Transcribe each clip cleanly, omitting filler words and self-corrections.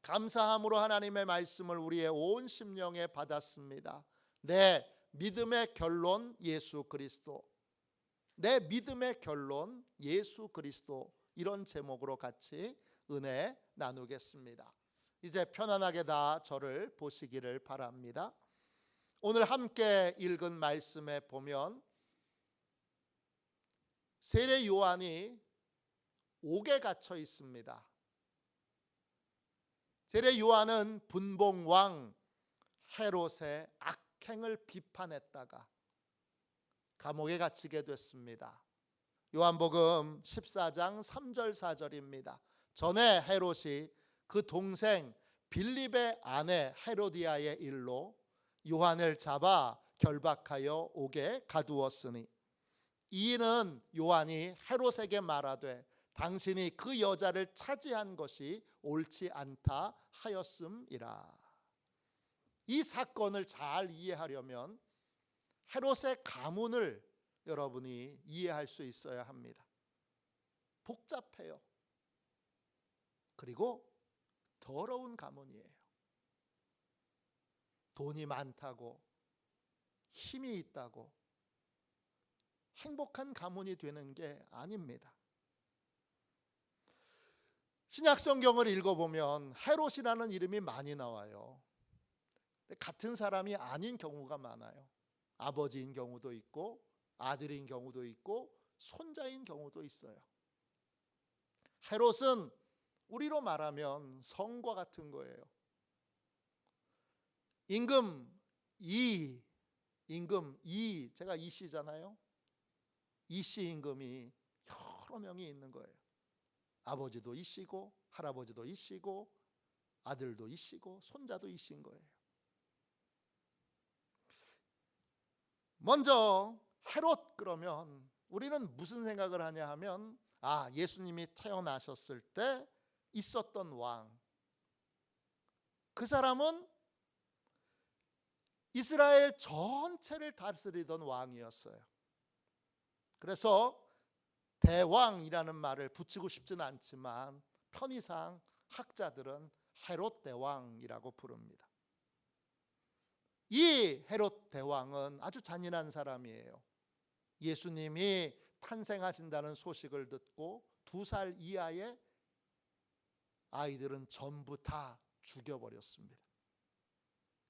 감사함으로 하나님의 말씀을 우리의 온 심령에 받았습니다. 내 믿음의 결론 예수 그리스도. 내 믿음의 결론 예수 그리스도. 이런 제목으로 같이 은혜 나누겠습니다. 이제 편안하게 다 저를 보시기를 바랍니다. 오늘 함께 읽은 말씀에 보면 세례 요한이 옥에 갇혀 있습니다. 세례 요한은 분봉왕 헤롯의 악행을 비판했다가 감옥에 갇히게 됐습니다. 요한복음 14장 3절 4절입니다. 전에 헤롯이 그 동생 빌립의 아내 헤로디아의 일로 요한을 잡아 결박하여 옥에 가두었으니 이는 요한이 헤롯에게 말하되 당신이 그 여자를 차지한 것이 옳지 않다 하였음이라. 이 사건을 잘 이해하려면 헤롯의 가문을 여러분이 이해할 수 있어야 합니다. 복잡해요. 그리고 더러운 가문이에요. 돈이 많다고, 힘이 있다고 행복한 가문이 되는 게 아닙니다. 신약 성경을 읽어보면 헤롯이라는 이름이 많이 나와요. 같은 사람이 아닌 경우가 많아요. 아버지인 경우도 있고 아들인 경우도 있고 손자인 경우도 있어요. 헤롯은 우리로 말하면 성과 같은 거예요. 임금 이, 제가 이씨잖아요. 이씨 임금이 여러 명이 있는 거예요. 아버지도 이씨고 할아버지도 이씨고 아들도 이씨고 손자도 이씨인 거예요. 먼저 헤롯 그러면 우리는 무슨 생각을 하냐 하면 예수님이 태어나셨을 때 있었던 왕. 그 사람은 이스라엘 전체를 다스리던 왕이었어요. 그래서 대왕이라는 말을 붙이고 싶지는 않지만 편의상 학자들은 헤롯 대왕이라고 부릅니다. 이 헤롯 대왕은 아주 잔인한 사람이에요. 예수님이 탄생하신다는 소식을 듣고 2살 이하의 아이들은 전부 다 죽여버렸습니다.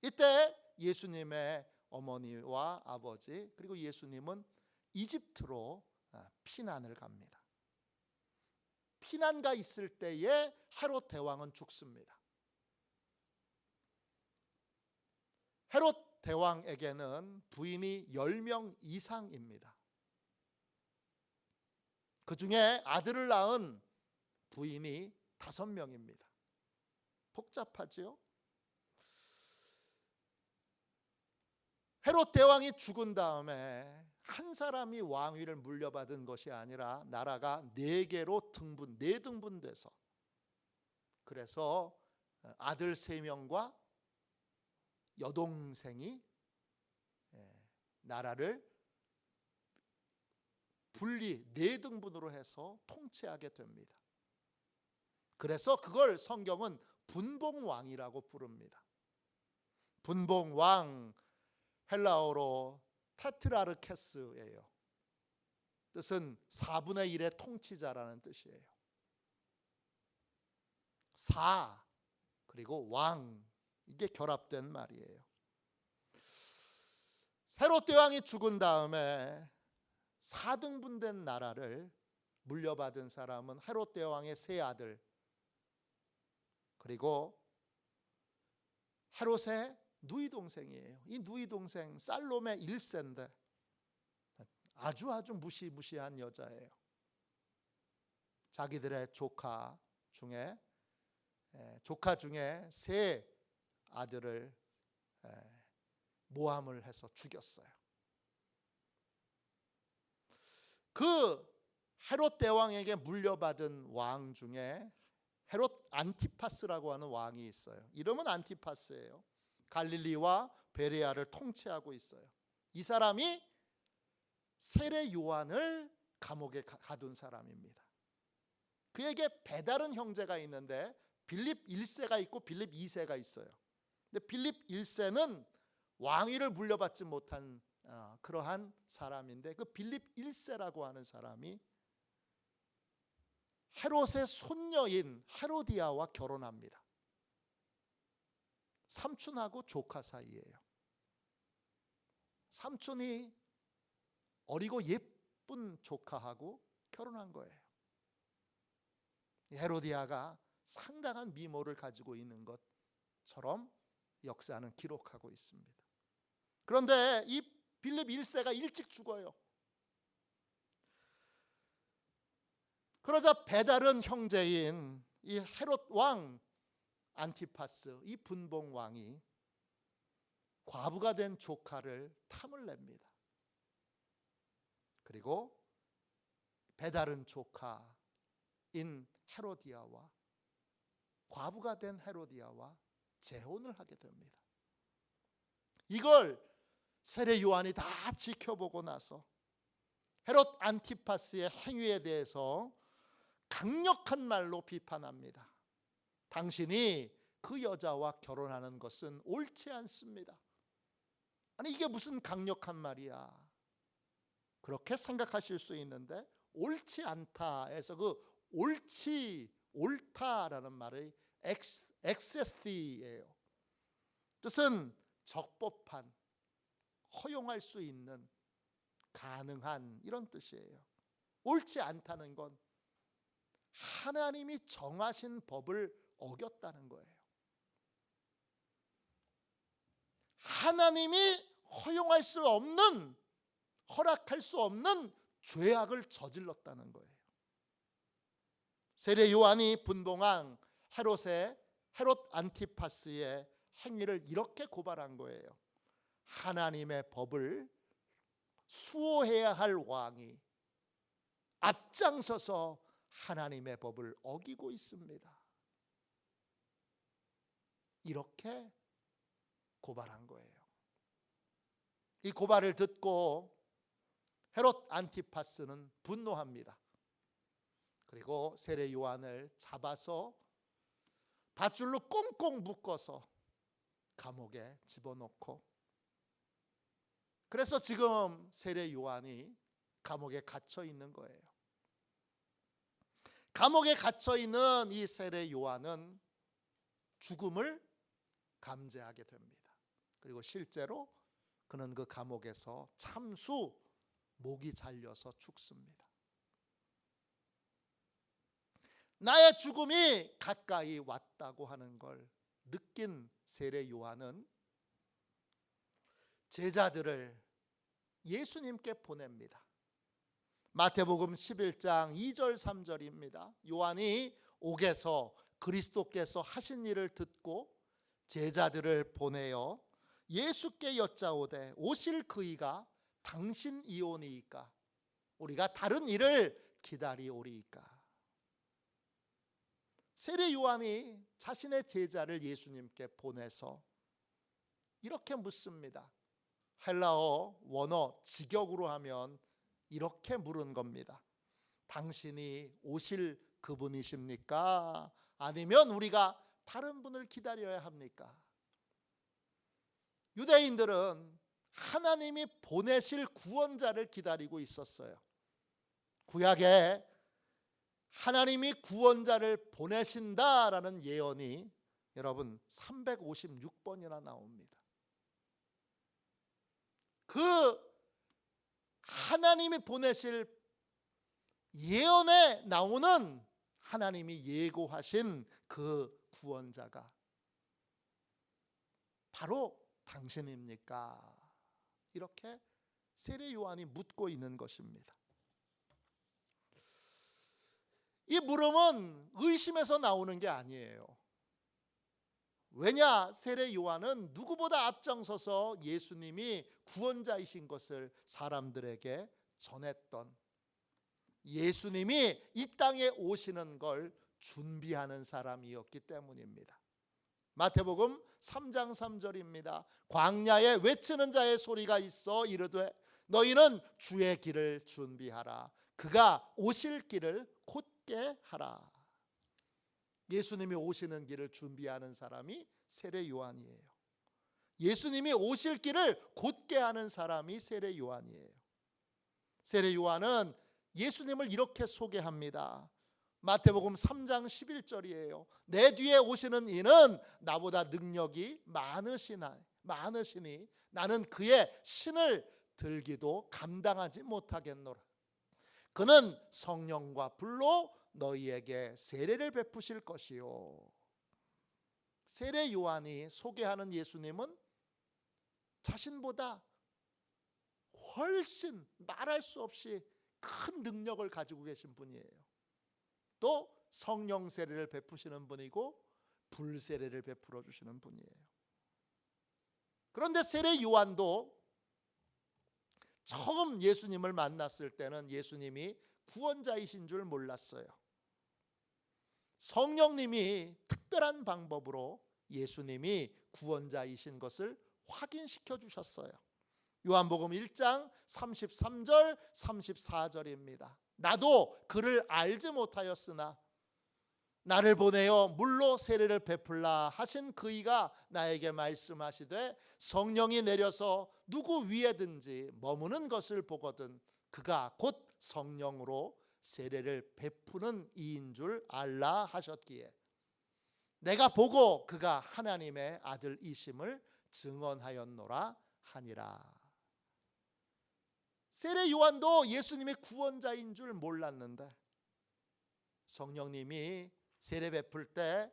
이때 예수님의 어머니와 아버지 그리고 예수님은 이집트로 피난을 갑니다. 피난가 있을 때에 헤롯 대왕은 죽습니다. 헤롯 대왕에게는 부인이 10명 이상입니다. 그 중에 아들을 낳은 부인이 5명입니다. 복잡하지요? 헤롯 대왕이 죽은 다음에 한 사람이 왕위를 물려받은 것이 아니라 나라가 4개로 등분, 4등분돼서 그래서 아들 3명과 여동생이 나라를 분리 4등분으로 해서 통치하게 됩니다. 그래서 그걸 성경은 분봉왕이라고 부릅니다. 분봉왕 헬라어로 테트라르케스예요. 뜻은 4분의 1의 통치자라는 뜻이에요. 4 그리고 왕 이게 결합된 말이에요. 헤롯 대왕이 죽은 다음에 4등분된 나라를 물려받은 사람은 헤롯 대왕의 3 아들 그리고 헤롯의 누이 동생이에요. 이 누이 동생 살롬의 1세인데 아주 무시무시한 여자예요. 자기들의 조카 중에 3 아들을 모함을 해서 죽였어요. 그 헤롯 대왕에게 물려받은 왕 중에 헤롯 안티파스라고 하는 왕이 있어요. 이름은 안티파스예요. 갈릴리와 베레아를 통치하고 있어요. 이 사람이 세례 요한을 감옥에 가둔 사람입니다. 그에게 배다른 형제가 있는데 빌립 1세가 있고 빌립 2세가 있어요. 근데 빌립 1세는 왕위를 물려받지 못한 그러한 사람인데, 그 빌립 1세라고 하는 사람이 헤롯의 손녀인 헤로디아와 결혼합니다. 삼촌하고 조카 사이예요. 삼촌이 어리고 예쁜 조카하고 결혼한 거예요. 헤로디아가 상당한 미모를 가지고 있는 것처럼 역사는 기록하고 있습니다. 그런데 이 빌립 1세가 일찍 죽어요. 그러자 배다른 형제인 이 헤롯 왕 안티파스, 이 분봉 왕이 과부가 된 조카를 탐을 냅니다. 그리고 배다른 조카인 헤로디아와 과부가 된 헤로디아와 재혼을 하게 됩니다. 이걸 세례 요한이 다 지켜보고 나서 헤롯 안티파스의 행위에 대해서 강력한 말로 비판합니다. 당신이 그 여자와 결혼하는 것은 옳지 않습니다. 아니, 이게 무슨 강력한 말이야. 그렇게 생각하실 수 있는데, 옳지 않다에서 그 옳지, 옳다라는 말의 엑세스티예요. 뜻은 적법한, 허용할 수 있는, 가능한, 이런 뜻이에요. 옳지 않다는 건 하나님이 정하신 법을 어겼다는 거예요. 하나님이 허용할 수 없는, 허락할 수 없는 죄악을 저질렀다는 거예요. 세례 요한이 분봉왕 헤롯 안티파스의 행위를 이렇게 고발한 거예요. 하나님의 법을 수호해야 할 왕이 앞장서서 하나님의 법을 어기고 있습니다. 이렇게 고발한 거예요. 이 고발을 듣고 헤롯 안티파스는 분노합니다. 그리고 세례 요한을 잡아서 밧줄로 꽁꽁 묶어서 감옥에 집어넣고, 그래서 지금 세례 요한이 감옥에 갇혀 있는 거예요. 감옥에 갇혀 있는 이 세례 요한은 죽음을 감제하게 됩니다. 그리고 실제로 그는 그 감옥에서 참수, 목이 잘려서 죽습니다. 나의 죽음이 가까이 왔다고 하는 걸 느낀 세례 요한은 제자들을 예수님께 보냅니다. 마태복음 11장 2절 3절입니다. 요한이 옥에서 그리스도께서 하신 일을 듣고 제자들을 보내어 예수께 여짜오되 오실 그이가 당신이오니이까 우리가 다른 일을 기다리오리이까. 세례 요한이 자신의 제자를 예수님께 보내서 이렇게 묻습니다. 헬라어 원어 직역으로 하면 이렇게 물은 겁니다. 당신이 오실 그분이십니까? 아니면 우리가 다른 분을 기다려야 합니까? 유대인들은 하나님이 보내실 구원자를 기다리고 있었어요. 구약에 하나님이 구원자를 보내신다라는 예언이 여러분 356번이나 나옵니다. 그 하나님이 보내실 예언에 나오는 하나님이 예고하신 그 구원자가 바로 당신입니까? 이렇게 세례 요한이 묻고 있는 것입니다. 이 물음은 의심에서 나오는 게 아니에요. 왜냐? 세례 요한은 누구보다 앞장서서 예수님이 구원자이신 것을 사람들에게 전했던, 예수님이 이 땅에 오시는 걸 준비하는 사람이었기 때문입니다. 마태복음 3장 3절입니다. 광야에 외치는 자의 소리가 있어 이르되 너희는 주의 길을 준비하라. 그가 오실 길을 곧게 하라. 예수님이 오시는 길을 준비하는 사람이 세례 요한이에요. 예수님이 오실 길을 곧게 하는 사람이 세례 요한이에요. 세례 요한은 예수님을 이렇게 소개합니다. 마태복음 3장 11절이에요. 내 뒤에 오시는 이는 나보다 능력이 많으시니 나는 그의 신을 들기도 감당하지 못하겠노라. 그는 성령과 불로 너희에게 세례를 베푸실 것이요. 세례 요한이 소개하는 예수님은 자신보다 훨씬 말할 수 없이 큰 능력을 가지고 계신 분이에요. 또 성령 세례를 베푸시는 분이고 불 세례를 베풀어 주시는 분이에요. 그런데 세례 요한도 처음 예수님을 만났을 때는 예수님이 구원자이신 줄 몰랐어요. 성령님이 특별한 방법으로 예수님이 구원자이신 것을 확인시켜 주셨어요. 요한복음 1장 33절 34절입니다. 나도 그를 알지 못하였으나 나를 보내어 물로 세례를 베풀라 하신 그이가 나에게 말씀하시되 성령이 내려서 누구 위에든지 머무는 것을 보거든 그가 곧 성령으로 세례를 베푸는 이인 줄 알라 하셨기에 내가 보고 그가 하나님의 아들이심을 증언하였노라 하니라. 세례 요한도 예수님의 구원자인 줄 몰랐는데 성령님이 세례 베풀 때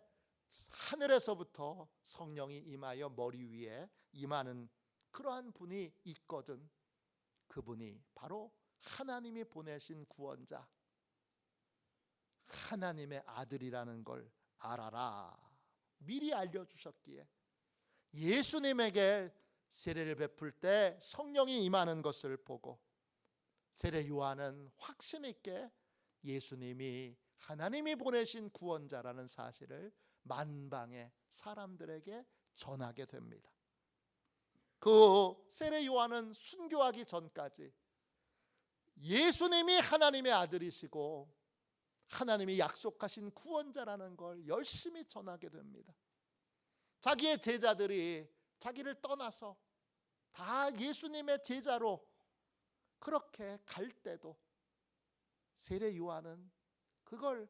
하늘에서부터 성령이 임하여 머리 위에 임하는 그러한 분이 있거든. 그분이 바로 하나님이 보내신 구원자, 하나님의 아들이라는 걸 알아라. 미리 알려주셨기에 예수님에게 세례를 베풀 때 성령이 임하는 것을 보고 세례 요한은 확신 있게 예수님이 하나님이 보내신 구원자라는 사실을 만방의 사람들에게 전하게 됩니다. 그 세례 요한은 순교하기 전까지 예수님이 하나님의 아들이시고 하나님이 약속하신 구원자라는 걸 열심히 전하게 됩니다. 자기의 제자들이 자기를 떠나서 다 예수님의 제자로 그렇게 갈 때도 세례 요한은 그걸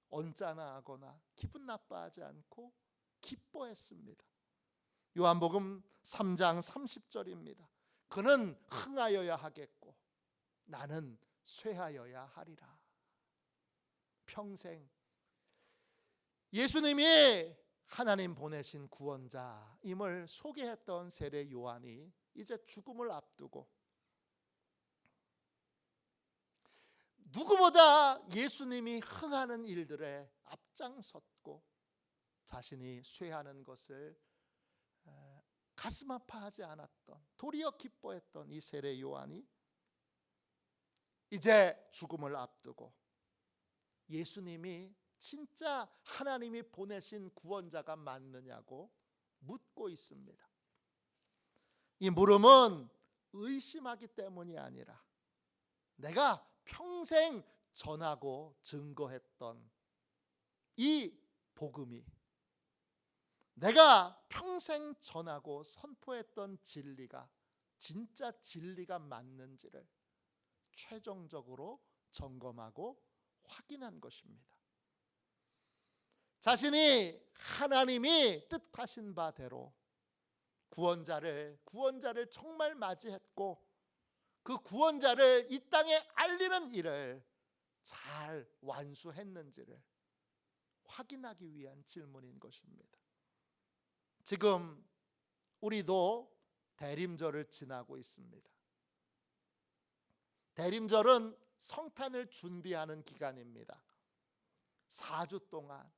언짢아하거나 기분 나빠하지 않고 기뻐했습니다. 요한복음 3장 30절입니다. 그는 흥하여야 하겠고 나는 쇠하여야 하리라. 평생 예수님이 하나님 보내신 구원자임을 소개했던 세례 요한이 이제 죽음을 앞두고 누구보다 예수님이 흥하는 일들에 앞장섰고 자신이 쇠하는 것을 가슴 아파하지 않았던, 도리어 기뻐했던 이 세례 요한이 이제 죽음을 앞두고 예수님이 진짜 하나님이 보내신 구원자가 맞느냐고 묻고 있습니다. 이 물음은 의심하기 때문이 아니라 내가 평생 전하고 증거했던 이 복음이, 내가 평생 전하고 선포했던 진리가 진짜 진리가 맞는지를 최종적으로 점검하고 확인한 것입니다. 자신이 하나님이 뜻하신 바대로 구원자를 정말 맞이했고 그 구원자를 이 땅에 알리는 일을 잘 완수했는지를 확인하기 위한 질문인 것입니다. 지금 우리도 대림절을 지나고 있습니다. 대림절은 성탄을 준비하는 기간입니다. 4주 동안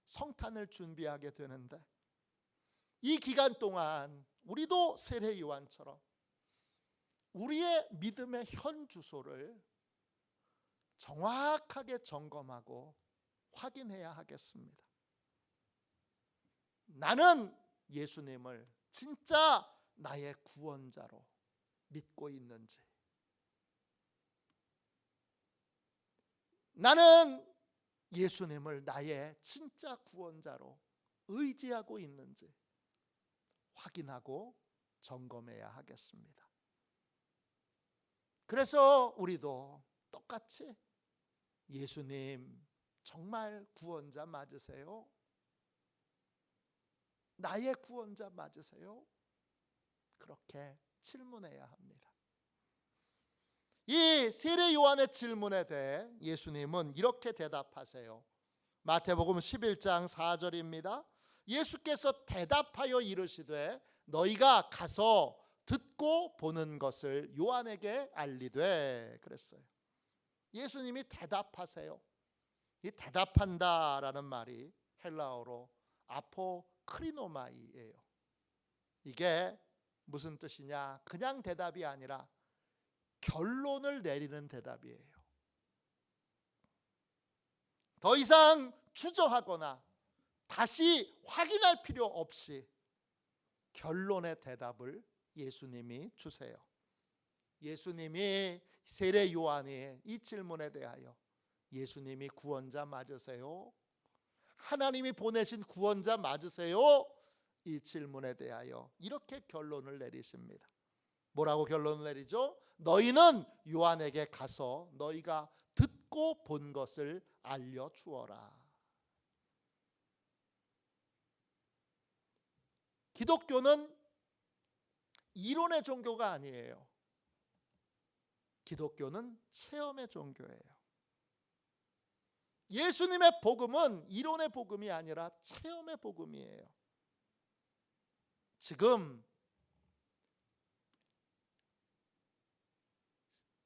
성탄을 준비하게 되는데 이 기간 동안 우리도 세례 요한처럼 우리의 믿음의 현 주소를 정확하게 점검하고 확인해야 하겠습니다. 나는 예수님을 진짜 나의 구원자로 믿고 있는지, 나는 예수님을 나의 진짜 구원자로 의지하고 있는지 확인하고 점검해야 하겠습니다. 그래서 우리도 똑같이 예수님 정말 구원자 맞으세요? 나의 구원자 맞으세요? 그렇게 질문해야 합니다. 이 세례 요한의 질문에 대해 예수님은 이렇게 대답하세요. 마태복음 11장 4절입니다. 예수께서 대답하여 이르시되 너희가 가서 듣고 보는 것을 요한에게 알리되 그랬어요. 예수님이 대답하세요. 이 대답한다라는 말이 헬라어로 아포크리노마이예요. 이게 무슨 뜻이냐? 그냥 대답이 아니라 결론을 내리는 대답이에요. 더 이상 주저하거나 다시 확인할 필요 없이 결론의 대답을 예수님이 주세요. 예수님이 세례 요한의 이 질문에 대하여 예수님이 구원자 맞으세요? 하나님이 보내신 구원자 맞으세요? 이 질문에 대하여 이렇게 결론을 내리십니다. 뭐라고 결론을 내리죠? 너희는 요한에게 가서 너희가 듣고 본 것을 알려주어라. 기독교는 이론의 종교가 아니에요. 기독교는 체험의 종교예요. 예수님의 복음은 이론의 복음이 아니라 체험의 복음이에요. 지금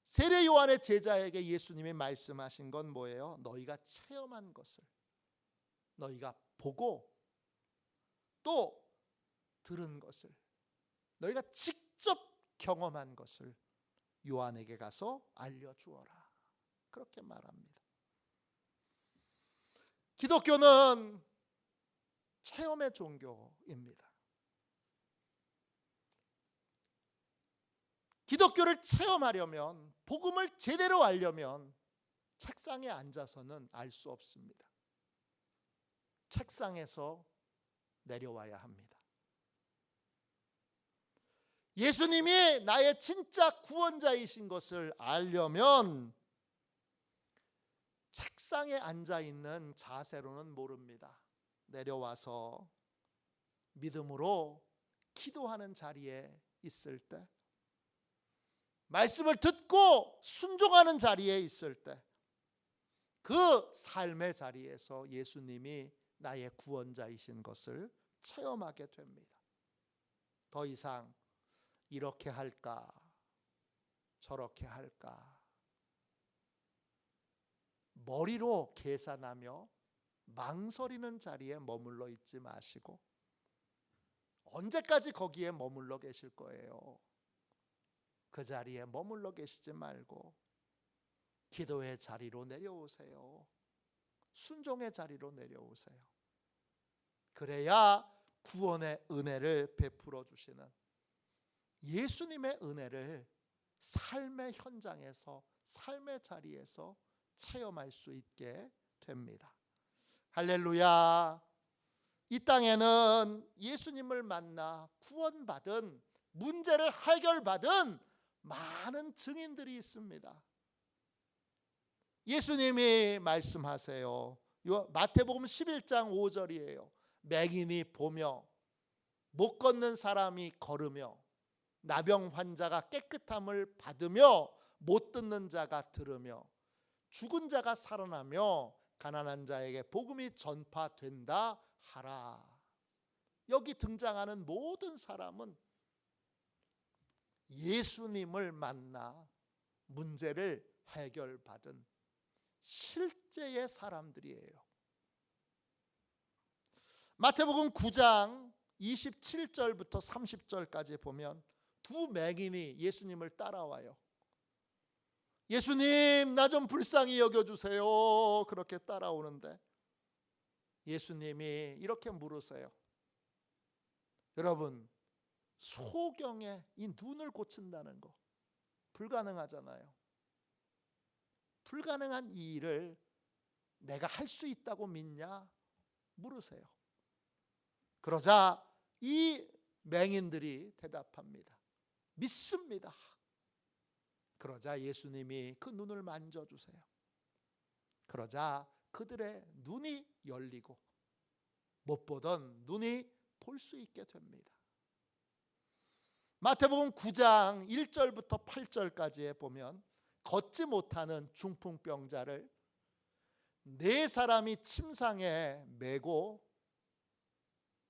세례 요한의 제자에게 예수님이 말씀하신 건 뭐예요? 너희가 체험한 것을, 너희가 보고 또 들은 것을, 너희가 직접 경험한 것을 요한에게 가서 알려주어라. 그렇게 말합니다. 기독교는 체험의 종교입니다. 기독교를 체험하려면, 복음을 제대로 알려면 책상에 앉아서는 알 수 없습니다. 책상에서 내려와야 합니다. 예수님이 나의 진짜 구원자이신 것을 알려면 책상에 앉아 있는 자세로는 모릅니다. 내려와서 믿음으로 기도하는 자리에 있을 때, 말씀을 듣고 순종하는 자리에 있을 때, 그 삶의 자리에서 예수님이 나의 구원자이신 것을 체험하게 됩니다. 더 이상 이렇게 할까 저렇게 할까 머리로 계산하며 망설이는 자리에 머물러 있지 마시고, 언제까지 거기에 머물러 계실 거예요? 그 자리에 머물러 계시지 말고 기도의 자리로 내려오세요. 순종의 자리로 내려오세요. 그래야 구원의 은혜를 베풀어 주시는 예수님의 은혜를 삶의 현장에서, 삶의 자리에서 체험할 수 있게 됩니다. 할렐루야. 이 땅에는 예수님을 만나 구원받은, 문제를 해결받은 많은 증인들이 있습니다. 예수님이 말씀하세요. 마태복음 11장 5절이에요. 맹인이 보며, 못 걷는 사람이 걸으며, 나병 환자가 깨끗함을 받으며, 못 듣는 자가 들으며, 죽은 자가 살아나며, 가난한 자에게 복음이 전파된다 하라. 여기 등장하는 모든 사람은 예수님을 만나 문제를 해결받은 실제의 사람들이에요. 마태복음 9장 27절부터 30절까지 보면 두 맹인이 예수님을 따라와요. 예수님, 나 좀 불쌍히 여겨주세요. 그렇게 따라오는데 예수님이 이렇게 물으세요. 여러분, 소경에 이 눈을 고친다는 거 불가능하잖아요. 불가능한 이 일을 내가 할 수 있다고 믿냐? 물으세요. 그러자 이 맹인들이 대답합니다. 믿습니다. 그러자 예수님이 그 눈을 만져주세요. 그러자 그들의 눈이 열리고 못 보던 눈이 볼 수 있게 됩니다. 마태복음 9장 1절부터 8절까지에 보면 걷지 못하는 중풍병자를 네 사람이 침상에 메고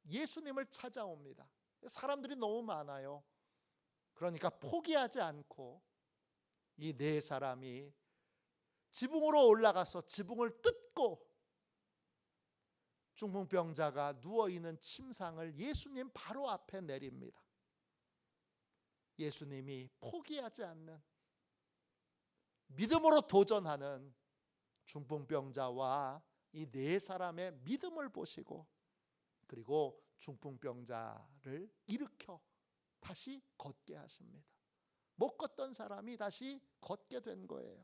예수님을 찾아옵니다. 사람들이 너무 많아요. 그러니까 포기하지 않고 이 네 사람이 지붕으로 올라가서 지붕을 뜯고 중풍병자가 누워있는 침상을 예수님 바로 앞에 내립니다. 예수님이 포기하지 않는, 믿음으로 도전하는 중풍병자와 이 네 사람의 믿음을 보시고, 그리고 중풍병자를 일으켜 다시 걷게 하십니다. 못 걷던 사람이 다시 걷게 된 거예요.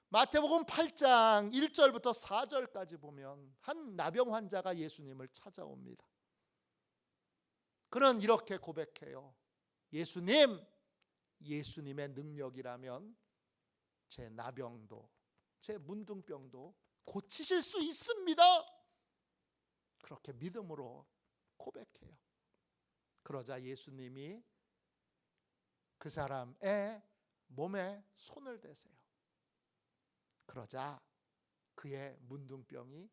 마태복음 8장 1절부터 4절까지 보면 한 나병 환자가 예수님을 찾아옵니다. 그는 이렇게 고백해요. 예수님, 예수님의 능력이라면 제 나병도 제 문둥병도 고치실 수 있습니다. 그렇게 믿음으로 고백해요. 그러자 예수님이 그 사람의 몸에 손을 대세요. 그러자 그의 문둥병이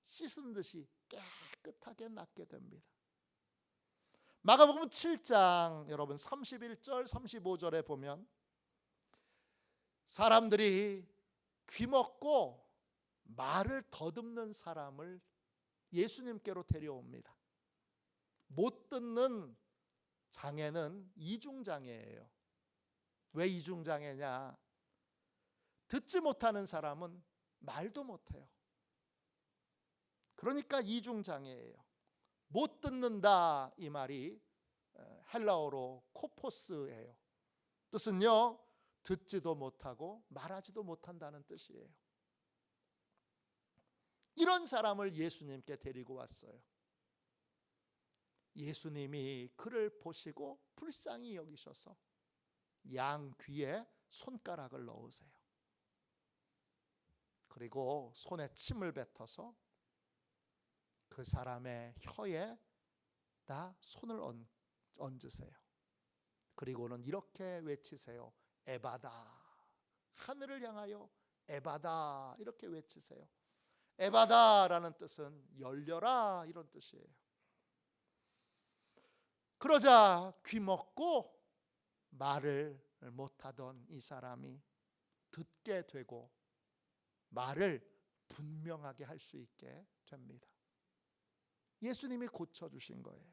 씻은 듯이 깨끗하게 낫게 됩니다. 마가복음 7장 여러분 31절 35절에 보면 사람들이 귀먹고 말을 더듬는 사람을 예수님께로 데려옵니다. 못 듣는 장애는 이중장애예요. 왜 이중장애냐? 듣지 못하는 사람은 말도 못해요. 그러니까 이중장애예요. 못 듣는다 이 말이 헬라어로 코포스예요. 뜻은요, 듣지도 못하고 말하지도 못한다는 뜻이에요. 이런 사람을 예수님께 데리고 왔어요. 예수님이 그를 보시고 불쌍히 여기셔서 양 귀에 손가락을 넣으세요. 그리고 손에 침을 뱉어서 그 사람의 혀에 다 손을 얹으세요. 그리고는 이렇게 외치세요. 에바다. 하늘을 향하여 에바다 이렇게 외치세요. 에바다라는 뜻은 열려라 이런 뜻이에요. 그러자 귀먹고 말을 못하던 이 사람이 듣게 되고 말을 분명하게 할 수 있게 됩니다. 예수님이 고쳐주신 거예요.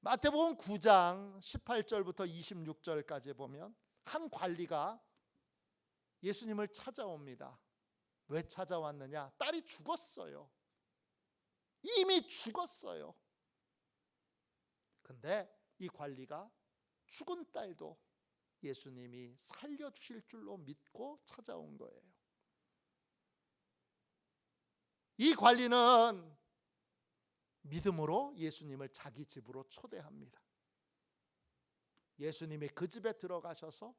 마태복음 9장 18절부터 26절까지 보면 한 관리가 예수님을 찾아옵니다. 왜 찾아왔느냐? 딸이 죽었어요. 이미 죽었어요. 근데 이 관리가 죽은 딸도 예수님이 살려주실 줄로 믿고 찾아온 거예요. 이 관리는 믿음으로 예수님을 자기 집으로 초대합니다. 예수님이 그 집에 들어가셔서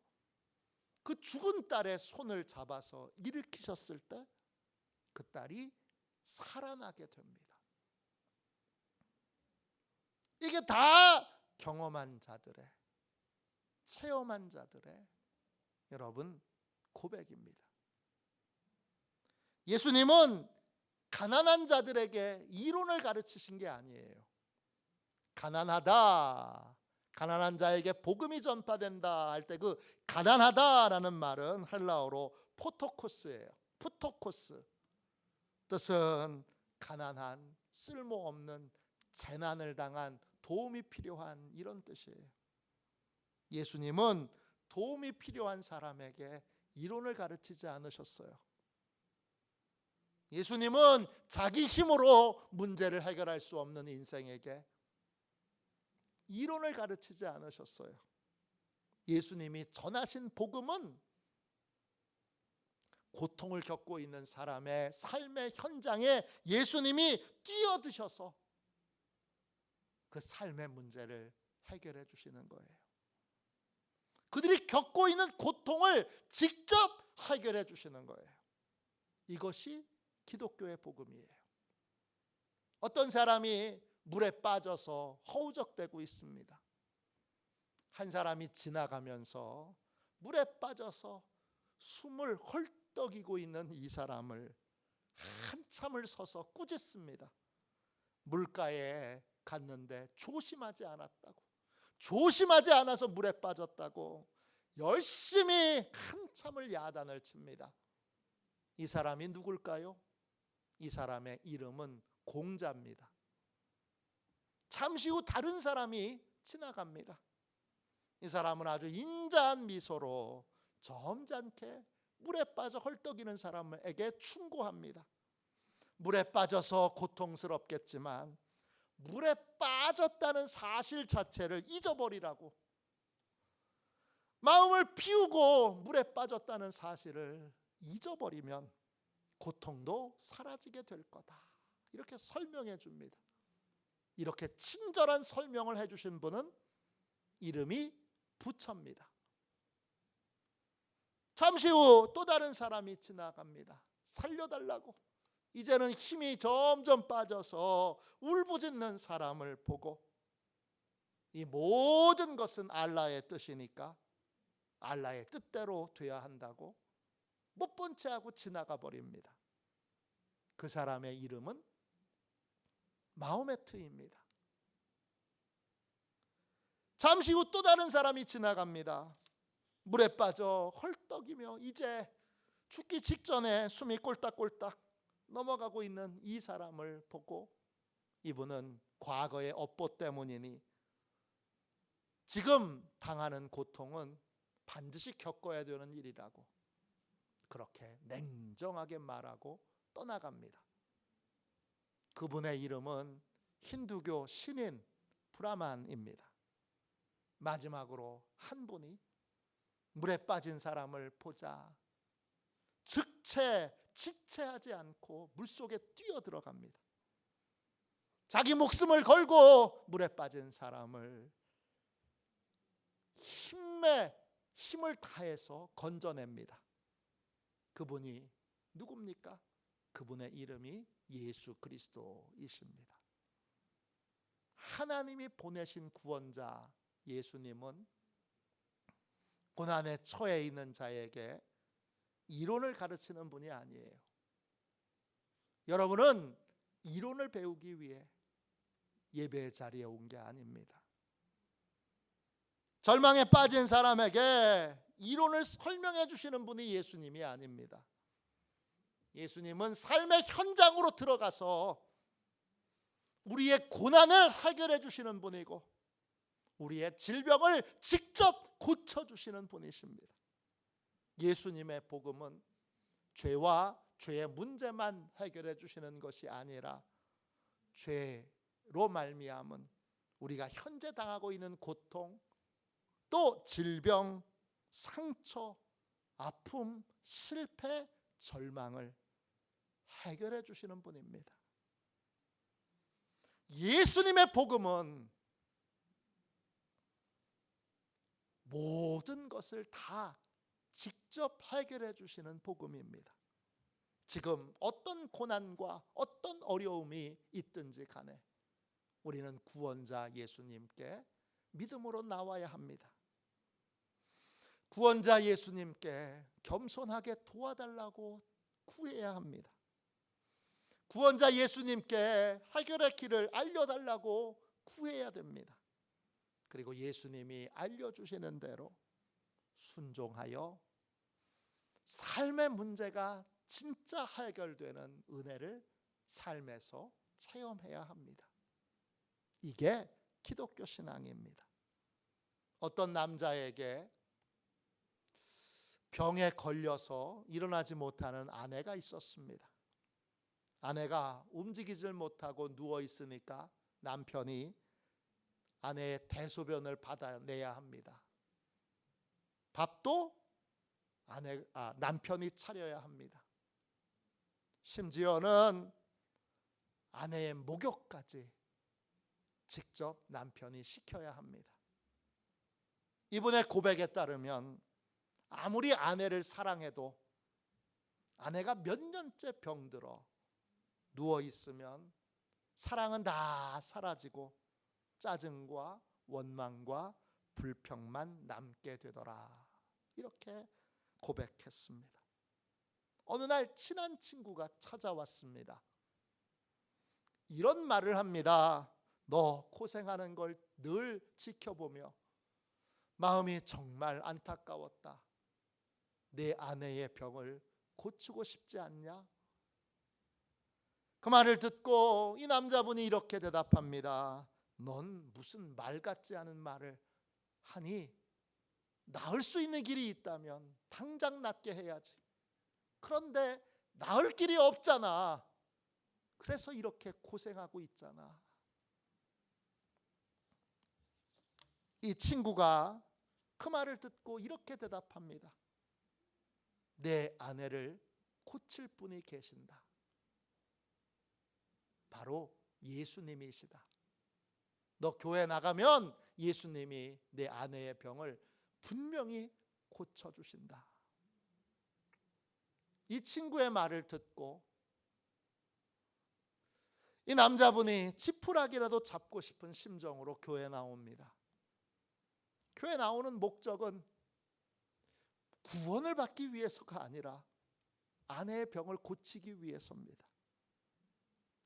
그 죽은 딸의 손을 잡아서 일으키셨을 때 그 딸이 살아나게 됩니다. 이게 다 경험한 자들의, 체험한 자들의 여러분 고백입니다. 예수님은 가난한 자들에게 이론을 가르치신 게 아니에요. 가난하다, 가난한 자에게 복음이 전파된다 할 때 그 가난하다라는 말은 헬라어로 포토코스예요. 푸토코스. 뜻은 가난한, 쓸모없는, 재난을 당한, 도움이 필요한 이런 뜻이에요. 예수님은 도움이 필요한 사람에게 이론을 가르치지 않으셨어요. 예수님은 자기 힘으로 문제를 해결할 수 없는 인생에게 이론을 가르치지 않으셨어요. 예수님이 전하신 복음은 고통을 겪고 있는 사람의 삶의 현장에 예수님이 뛰어드셔서 그 삶의 문제를 해결해 주시는 거예요. 그들이 겪고 있는 고통을 직접 해결해 주시는 거예요. 이것이 기독교의 복음이에요. 어떤 사람이 물에 빠져서 허우적대고 있습니다. 한 사람이 지나가면서 물에 빠져서 숨을 헐떡이고 있는 이 사람을 한참을 서서 꾸짖습니다. 물가에 갔는데 조심하지 않았다고, 조심하지 않아서 물에 빠졌다고 열심히 한참을 야단을 칩니다. 이 사람이 누굴까요? 이 사람의 이름은 공자입니다. 잠시 후 다른 사람이 지나갑니다. 이 사람은 아주 인자한 미소로 점잖게 물에 빠져 헐떡이는 사람에게 충고합니다. 물에 빠져서 고통스럽겠지만 물에 빠졌다는 사실 자체를 잊어버리라고, 마음을 비우고 물에 빠졌다는 사실을 잊어버리면 고통도 사라지게 될 거다, 이렇게 설명해 줍니다. 이렇게 친절한 설명을 해주신 분은 이름이 부처입니다. 잠시 후 또 다른 사람이 지나갑니다. 살려달라고, 이제는 힘이 점점 빠져서 울부짖는 사람을 보고, 이 모든 것은 알라의 뜻이니까 알라의 뜻대로 돼야 한다고 못 본 채 하고 지나가 버립니다. 그 사람의 이름은 마호메트입니다. 잠시 후 또 다른 사람이 지나갑니다. 물에 빠져 헐떡이며 이제 죽기 직전에 숨이 꼴딱꼴딱 넘어가고 있는 이 사람을 보고, 이분은 과거의 업보 때문이니 지금 당하는 고통은 반드시 겪어야 되는 일이라고 그렇게 냉정하게 말하고 떠나갑니다. 그분의 이름은 힌두교 신인 브라만입니다. 마지막으로 한 분이 물에 빠진 사람을 보자 즉체 지체하지 않고 물속에 뛰어 들어갑니다. 자기 목숨을 걸고 물에 빠진 사람을 힘을 다해서 건져냅니다. 그분이 누굽니까? 그분의 이름이 예수 그리스도이십니다. 하나님이 보내신 구원자 예수님은 고난에 처해 있는 자에게 이론을 가르치는 분이 아니에요. 여러분은 이론을 배우기 위해 예배 자리에 온 게 아닙니다. 절망에 빠진 사람에게 이론을 설명해 주시는 분이 예수님이 아닙니다. 예수님은 삶의 현장으로 들어가서 우리의 고난을 해결해 주시는 분이고 우리의 질병을 직접 고쳐주시는 분이십니다. 예수님의 복음은 죄와 죄의 문제만 해결해 주시는 것이 아니라 죄로 말미암은 우리가 현재 당하고 있는 고통, 또 질병, 상처, 아픔, 실패, 절망을 해결해 주시는 분입니다. 예수님의 복음은 모든 것을 다 직접 해결해 주시는 복음입니다. 지금 어떤 고난과 어떤 어려움이 있든지 간에 우리는 구원자 예수님께 믿음으로 나와야 합니다. 구원자 예수님께 겸손하게 도와달라고 구해야 합니다. 구원자 예수님께 해결의 길을 알려달라고 구해야 됩니다. 그리고 예수님이 알려주시는 대로 순종하여 삶의 문제가 진짜 해결되는 은혜를 삶에서 체험해야 합니다. 이게 기독교 신앙입니다. 어떤 남자에게 병에 걸려서 일어나지 못하는 아내가 있었습니다. 아내가 움직이질 못하고 누워 있으니까 남편이 아내의 대소변을 받아내야 합니다. 밥도 남편이 차려야 합니다. 심지어는 아내의 목욕까지 직접 남편이 시켜야 합니다. 이분의 고백에 따르면 아무리 아내를 사랑해도 아내가 몇 년째 병들어 누워 있으면 사랑은 다 사라지고 짜증과 원망과 불평만 남게 되더라. 이렇게 고백했습니다. 어느 날 친한 친구가 찾아왔습니다. 이런 말을 합니다. 너 고생하는 걸 늘 지켜보며 마음이 정말 안타까웠다. 내 아내의 병을 고치고 싶지 않냐? 그 말을 듣고 이 남자분이 이렇게 대답합니다. 넌 무슨 말 같지 않은 말을 하니? 나을 수 있는 길이 있다면 당장 낫게 해야지. 그런데 나을 길이 없잖아. 그래서 이렇게 고생하고 있잖아. 이 친구가 그 말을 듣고 이렇게 대답합니다. 내 아내를 고칠 분이 계신다. 바로 예수님이시다. 너 교회 나가면 예수님이 내 아내의 병을 분명히 고쳐주신다. 이 친구의 말을 듣고 이 남자분이 지푸라기라도 잡고 싶은 심정으로 교회에 나옵니다. 교회 나오는 목적은 구원을 받기 위해서가 아니라 아내의 병을 고치기 위해서입니다.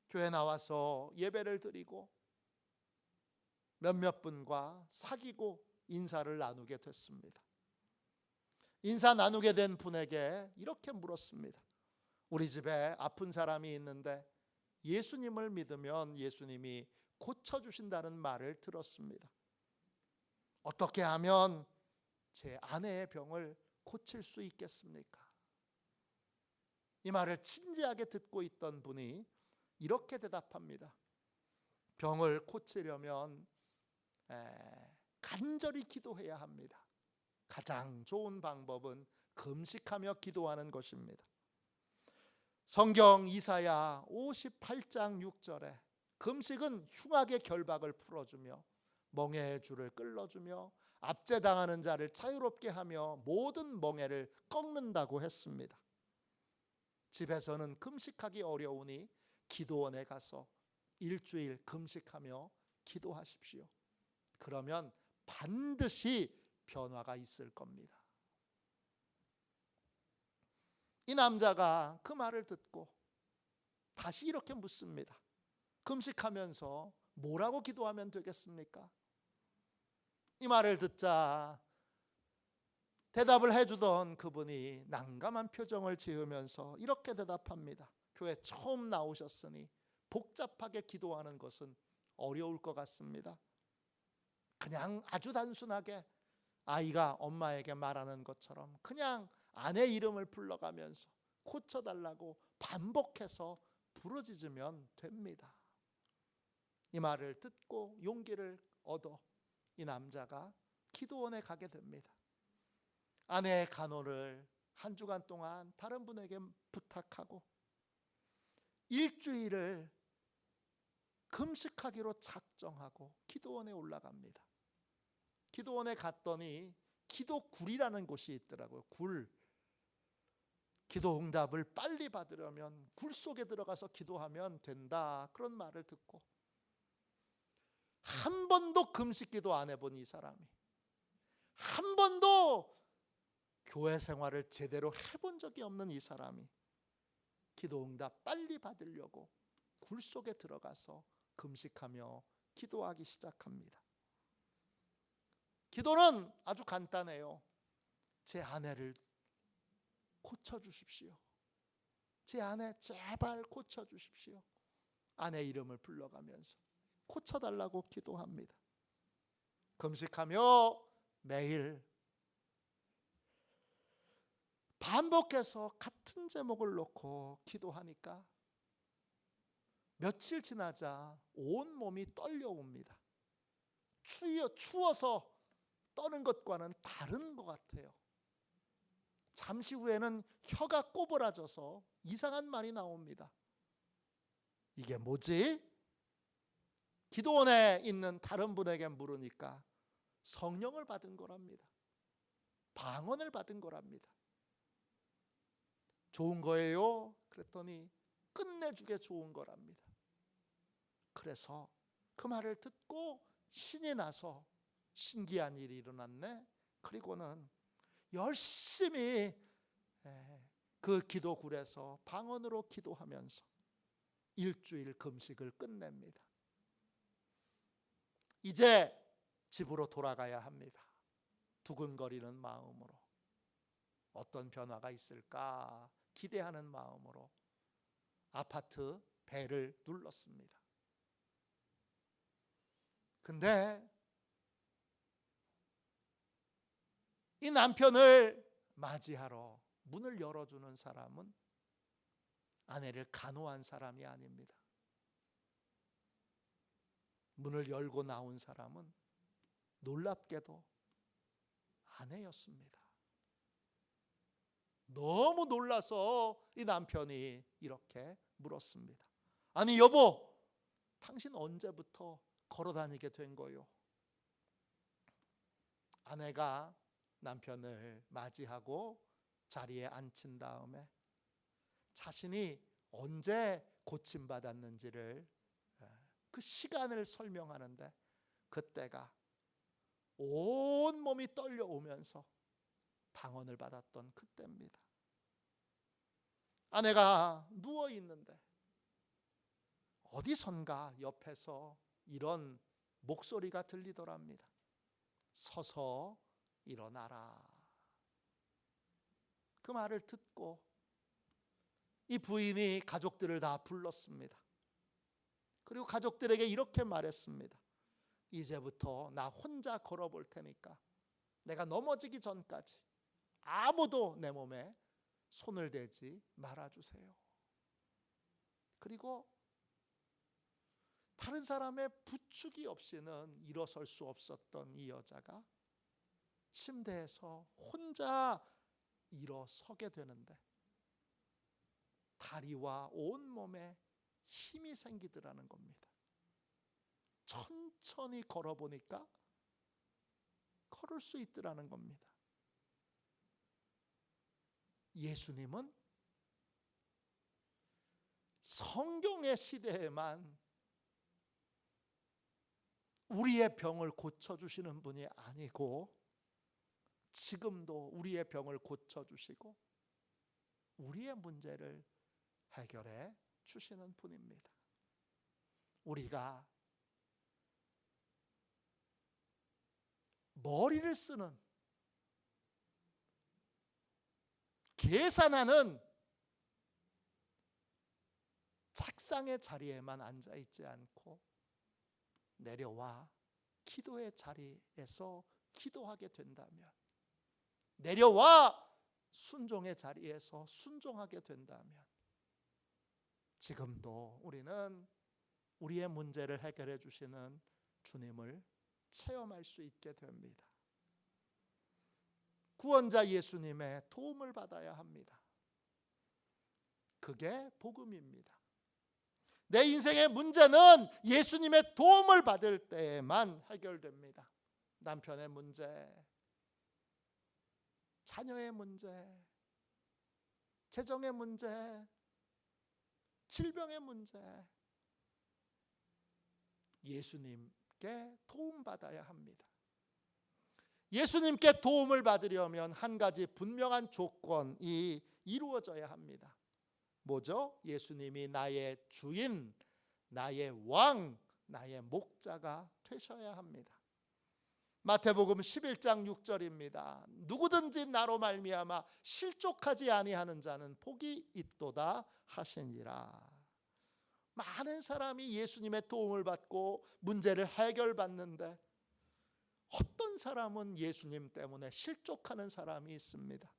교회 나와서 예배를 드리고 몇몇 분과 사귀고 인사를 나누게 됐습니다. 인사 나누게 된 분에게 이렇게 물었습니다. 우리 집에 아픈 사람이 있는데 예수님을 믿으면 예수님이 고쳐주신다는 말을 들었습니다. 어떻게 하면 제 아내의 병을 고칠 수 있겠습니까? 이 말을 진지하게 듣고 있던 분이 이렇게 대답합니다. 병을 고치려면 간절히 기도해야 합니다. 가장 좋은 방법은 금식하며 기도하는 것입니다. 성경 이사야 58장 6절에 금식은 흉악의 결박을 풀어주며 멍에의 줄을 끌어주며 압제당하는 자를 자유롭게 하며 모든 멍에를 꺾는다고 했습니다. 집에서는 금식하기 어려우니 기도원에 가서 일주일 금식하며 기도하십시오. 그러면 반드시 변화가 있을 겁니다. 이 남자가 그 말을 듣고 다시 이렇게 묻습니다. 금식하면서 뭐라고 기도하면 되겠습니까? 이 말을 듣자 대답을 해주던 그분이 난감한 표정을 지으면서 이렇게 대답합니다. 교회 처음 나오셨으니 복잡하게 기도하는 것은 어려울 것 같습니다. 그냥 아주 단순하게 아이가 엄마에게 말하는 것처럼 그냥 아내 이름을 불러가면서 고쳐달라고 반복해서 부르짖으면 됩니다. 이 말을 듣고 용기를 얻어 이 남자가 기도원에 가게 됩니다. 아내의 간호를 한 주간 동안 다른 분에게 부탁하고 일주일을 금식하기로 작정하고 기도원에 올라갑니다. 기도원에 갔더니 기도굴이라는 곳이 있더라고요. 굴. 기도 응답을 빨리 받으려면 굴 속에 들어가서 기도하면 된다. 그런 말을 듣고 한 번도 금식 기도 안 해본 이 사람이 한 번도 교회 생활을 제대로 해본 적이 없는 이 사람이 기도 응답 빨리 받으려고 굴 속에 들어가서 금식하며 기도하기 시작합니다. 기도는 아주 간단해요. 제 아내를 고쳐주십시오. 제 아내 제발 고쳐주십시오. 아내 이름을 불러가면서 고쳐달라고 기도합니다. 금식하며 매일 반복해서 같은 제목을 놓고 기도하니까 며칠 지나자 온몸이 떨려옵니다. 추워서 떠는 것과는 다른 것 같아요. 잠시 후에는 혀가 꼬부라져서 이상한 말이 나옵니다. 이게 뭐지? 기도원에 있는 다른 분에게 물으니까 성령을 받은 거랍니다. 방언을 받은 거랍니다. 좋은 거예요? 그랬더니 끝내주게 좋은 거랍니다. 그래서 그 말을 듣고 신이 나서 신기한 일이 일어났네. 그리고는 열심히 그 기도굴에서 방언으로 기도하면서 일주일 금식을 끝냅니다. 이제 집으로 돌아가야 합니다. 두근거리는 마음으로 어떤 변화가 있을까 기대하는 마음으로 아파트 벨을 눌렀습니다. 근데 이 남편을 맞이하러 문을 열어주는 사람은 아내를 간호한 사람이 아닙니다. 문을 열고 나온 사람은 놀랍게도 아내였습니다. 너무 놀라서 이 남편이 이렇게 물었습니다. 아니 여보, 당신 언제부터 걸어다니게 된 거요? 아내가 남편을 맞이하고 자리에 앉힌 다음에 자신이 언제 고침받았는지를 그 시간을 설명하는데 그때가 온 몸이 떨려오면서 방언을 받았던 그때입니다. 아내가 누워 있는데 어디선가 옆에서 이런 목소리가 들리더랍니다. 서서 일어나라. 그 말을 듣고 이 부인이 가족들을 다 불렀습니다. 그리고 가족들에게 이렇게 말했습니다. 이제부터 나 혼자 걸어볼 테니까 내가 넘어지기 전까지 아무도 내 몸에 손을 대지 말아주세요. 그리고 다른 사람의 부축이 없이는 일어설 수 없었던 이 여자가 침대에서 혼자 일어서게 되는데 다리와 온몸에 힘이 생기더라는 겁니다. 천천히 걸어보니까 걸을 수 있더라는 겁니다. 예수님은 성경의 시대에만 우리의 병을 고쳐주시는 분이 아니고 지금도 우리의 병을 고쳐주시고 우리의 문제를 해결해 주시는 분입니다. 우리가 머리를 쓰는 계산하는 책상의 자리에만 앉아 있지 않고 내려와 기도의 자리에서 기도하게 된다면, 내려와 순종의 자리에서 순종하게 된다면 지금도 우리는 우리의 문제를 해결해 주시는 주님을 체험할 수 있게 됩니다. 구원자 예수님의 도움을 받아야 합니다. 그게 복음입니다. 내 인생의 문제는 예수님의 도움을 받을 때에만 해결됩니다. 남편의 문제, 자녀의 문제, 재정의 문제, 질병의 문제, 예수님께 도움받아야 합니다. 예수님께 도움을 받으려면 한 가지 분명한 조건이 이루어져야 합니다. 뭐죠? 예수님이 나의 주인, 나의 왕, 나의 목자가 되셔야 합니다. 마태복음 11장 6절입니다. 누구든지 나로 말미암아 실족하지 아니하는 자는 복이 있도다 하시니라. 많은 사람이 예수님의 도움을 받고 문제를 해결받는데 어떤 사람은 예수님 때문에 실족하는 사람이 있습니다.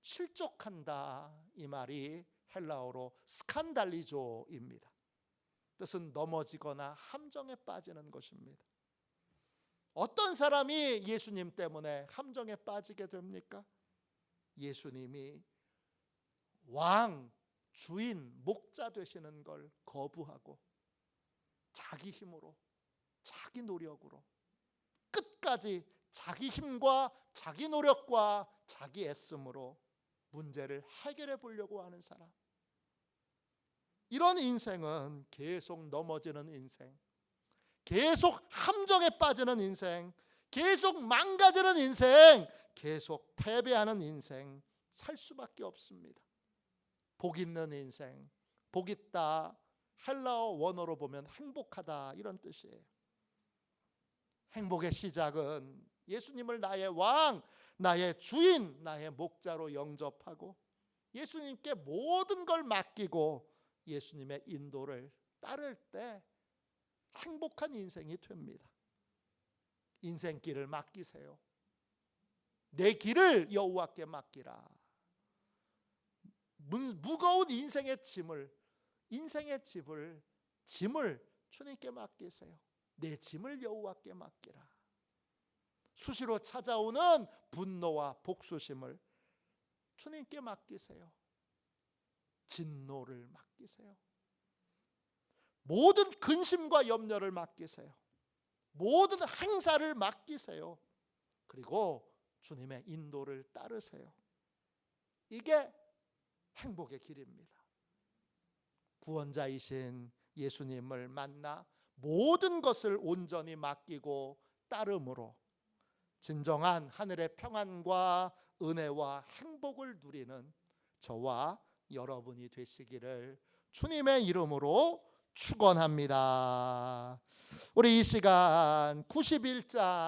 실족한다, 이 말이 헬라어로 스칸달리조입니다. 뜻은 넘어지거나 함정에 빠지는 것입니다. 어떤 사람이 예수님 때문에 함정에 빠지게 됩니까? 예수님이 왕, 주인, 목자 되시는 걸 거부하고 자기 힘으로, 자기 노력으로 끝까지 자기 힘과 자기 노력과 자기 애씀으로 문제를 해결해 보려고 하는 사람, 이런 인생은 계속 넘어지는 인생, 계속 함정에 빠지는 인생, 계속 망가지는 인생, 계속 패배하는 인생 살 수밖에 없습니다. 복 있는 인생, 복 있다, 헬라어 원어로 보면 행복하다, 이런 뜻이에요. 행복의 시작은 예수님을 나의 왕, 나의 주인, 나의 목자로 영접하고 예수님께 모든 걸 맡기고 예수님의 인도를 따를 때 행복한 인생이 됩니다. 인생길을 맡기세요. 내 길을 여호와께 맡기라. 무거운 인생의 짐을 주님께 맡기세요. 내 짐을 여호와께 맡기라. 수시로 찾아오는 분노와 복수심을 주님께 맡기세요. 진노를 맡기세요. 모든 근심과 염려를 맡기세요. 모든 행사를 맡기세요. 그리고 주님의 인도를 따르세요. 이게 행복의 길입니다. 구원자이신 예수님을 만나 모든 것을 온전히 맡기고 따름으로 진정한 하늘의 평안과 은혜와 행복을 누리는 저와 여러분이 되시기를 주님의 이름으로 축원합니다. 우리 이 시간 91장